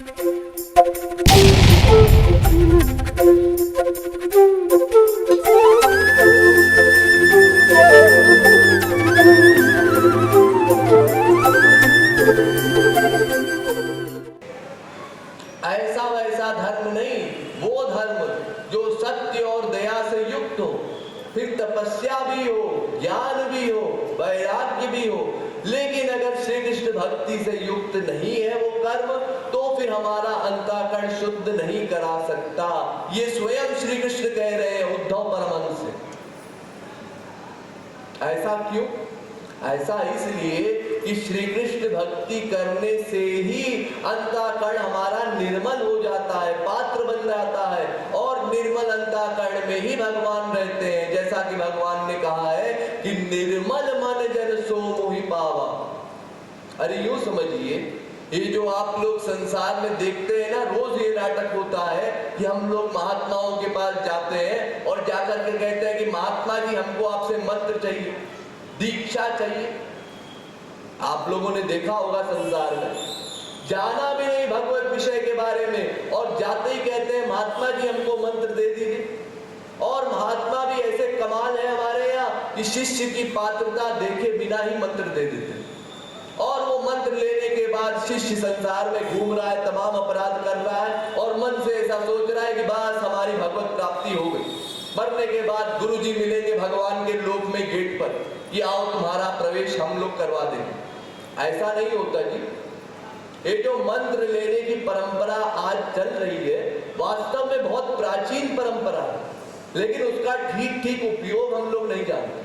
ऐसा वैसा धर्म नहीं, वो धर्म जो सत्य और दया से युक्त हो, फिर तपस्या भी हो, ज्ञान भी हो, वैराग्य भी हो। लेकिन अगर श्री कृष्ण भक्ति से युक्त नहीं है वो कर्म, तो फिर हमारा अंतःकरण शुद्ध नहीं करा सकता। ये स्वयं श्री कृष्ण कह रहे हैं उद्धव परमहंस से। ऐसा क्यों? ऐसा इसलिए कि श्री कृष्ण भक्ति करने से ही अंतःकरण हमारा निर्मल हो जाता है, पात्र बन जाता है, और निर्मल अंतःकरण में ही भगवान रहते हैं। जैसा कि भगवान ने कहा है कि निर्मल मन जन सो मोहि पावा। अरे यूं समझिए, ये जो आप लोग संसार में देखते हैं ना, रोज ये नाटक होता है कि हम लोग महात्माओं के पास जाते हैं और जाकर के कहते हैं कि महात्मा जी हमको आपसे मंत्र चाहिए, दीक्षा चाहिए। आप लोगों ने देखा होगा संसार में, जाना भी नहीं भगवत विषय के बारे में और जाते ही कहते हैं महात्मा जी हमको मंत्र दे दीजिए। और महात्मा भी ऐसे कमाल है हमारे यहाँ कि शिष्य की पात्रता देखे बिना ही मंत्र दे देते हैं, और वो मंत्र लेने के बाद शिष्य संसार में घूम रहा है, तमाम अपराध कर रहा है और मन से ऐसा सोच रहा है कि बस हमारी भगवत प्राप्ति हो गई। मरने के बाद गुरुजी मिलेंगे भगवान के लोक में गेट पर कि आओ तुम्हारा प्रवेश हम लोग करवा देंगे। ऐसा नहीं होता जी। ये जो मंत्र लेने की परंपरा आज चल रही है, वास्तव में बहुत प्राचीन परंपरा है, लेकिन उसका ठीक ठीक उपयोग हम लोग नहीं जानते।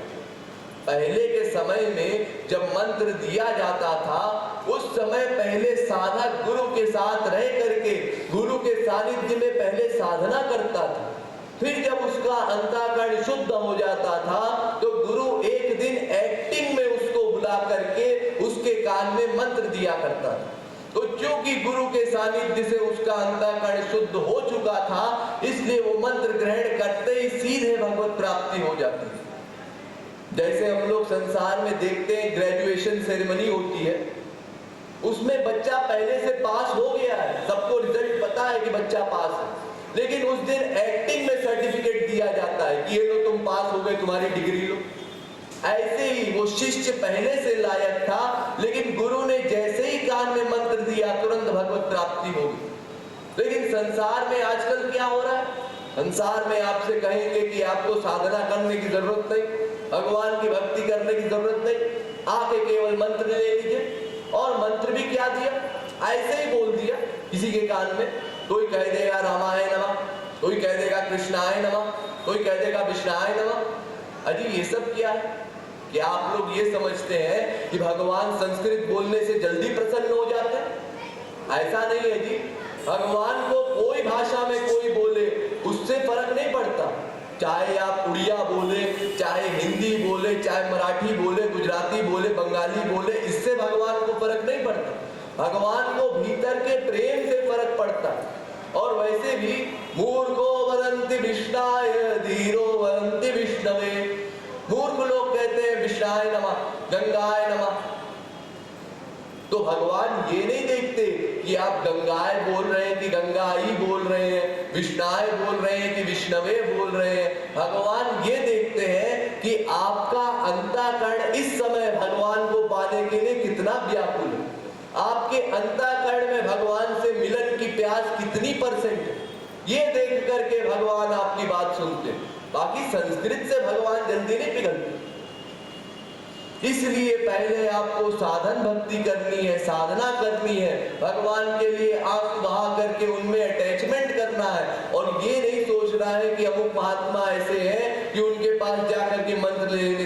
पहले के समय में जब मंत्र दिया जाता था, उस समय पहले साधक गुरु के साथ रह करके गुरु के सानिध्य में पहले साधना करता था। फिर जब उसका अंतःकरण शुद्ध हो जाता था तो गुरु एक दिन एक्टिंग में उसको बुला करके उसके कान में मंत्र दिया करता था। तो क्योंकि गुरु के सानिध्य से उसका अंतःकरण शुद्ध हो चुका था, इसलिए वो मंत्र ग्रहण करते ही सीधे भगवत प्राप्ति हो जाती है। जैसे हम लोग संसार में देखते हैं, ग्रेजुएशन सेरेमनी होती है, उसमें बच्चा पहले से पास हो गया है, सबको रिजल्ट पता है कि बच्चा पास है, लेकिन उस दिन एक्टिंग में सर्टिफिकेट दिया जाता है कि ये लो तुम पास हो गए, तुम्हारी डिग्री लो। ऐसे ही वो शिष्य पहले से लायक था, लेकिन गुरु ने जैसे ही कान में मंत्र दिया तुरंत भगवत प्राप्ति हो गई। लेकिन संसार में आजकल क्या हो रहा है? संसार में आपसे कहेंगे कि आपको साधना करने की जरूरत नहीं, भगवान की भक्ति करने की जरूरत नहीं, आके केवल मंत्र ले लीजिए। और मंत्र भी क्या दिया, ऐसे ही बोल दिया किसी के कान में। कोई कह देगा रामाय नमः, कोई कह देगा कृष्णाय नमः, कोई कह देगा विष्णाय नमः। अजी ये सब क्या है? क्या आप लोग ये समझते हैं कि भगवान संस्कृत बोलने से जल्दी प्रसन्न हो जाते हैं? ऐसा नहीं है जी। भगवान को कोई भाषा में कोई बोले उससे फर्क नहीं पड़ता, चाहे आप उड़िया बोले, चाहे हिंदी बोले, चाहे मराठी बोले, गुजराती बोले, बंगाली बोले, इससे भगवान को फर्क नहीं पड़ता। भगवान को भीतर के प्रेम से फर्क पड़ता। और वैसे भी मूर्खो वदन्ति विष्णाय धीरो वदन्ति विष्णवे। मूर्ख लोग कहते हैं विष्णाय नमः, गंगाय नमः। तो भगवान ये नहीं देखते कि आप गंगाय बोल रहे हैं कि गंगाई बोल रहे हैं, विष्णाय बोल रहे हैं कि विष्णवे बोल रहे हैं। भगवान ये देखते हैं कि आपका अंतःकरण इस समय भगवान को पाने के लिए कितना व्याकुल है, आपके अंतःकरण में भगवान से मिलन की प्यास कितनी परसेंट है। ये देख करके भगवान आपकी बात सुनते। बाकी संस्कृत से भगवान जल्दी नहीं पिघलते। इसलिए पहले आपको साधन भक्ति करनी है, साधना करनी है, भगवान के लिए आंख बहा करके उनमें अटैचमेंट करना है। और ये नहीं सोच रहा है कि अमुक महात्मा ऐसे हैं कि उनके पास जाकर के मंत्र लेने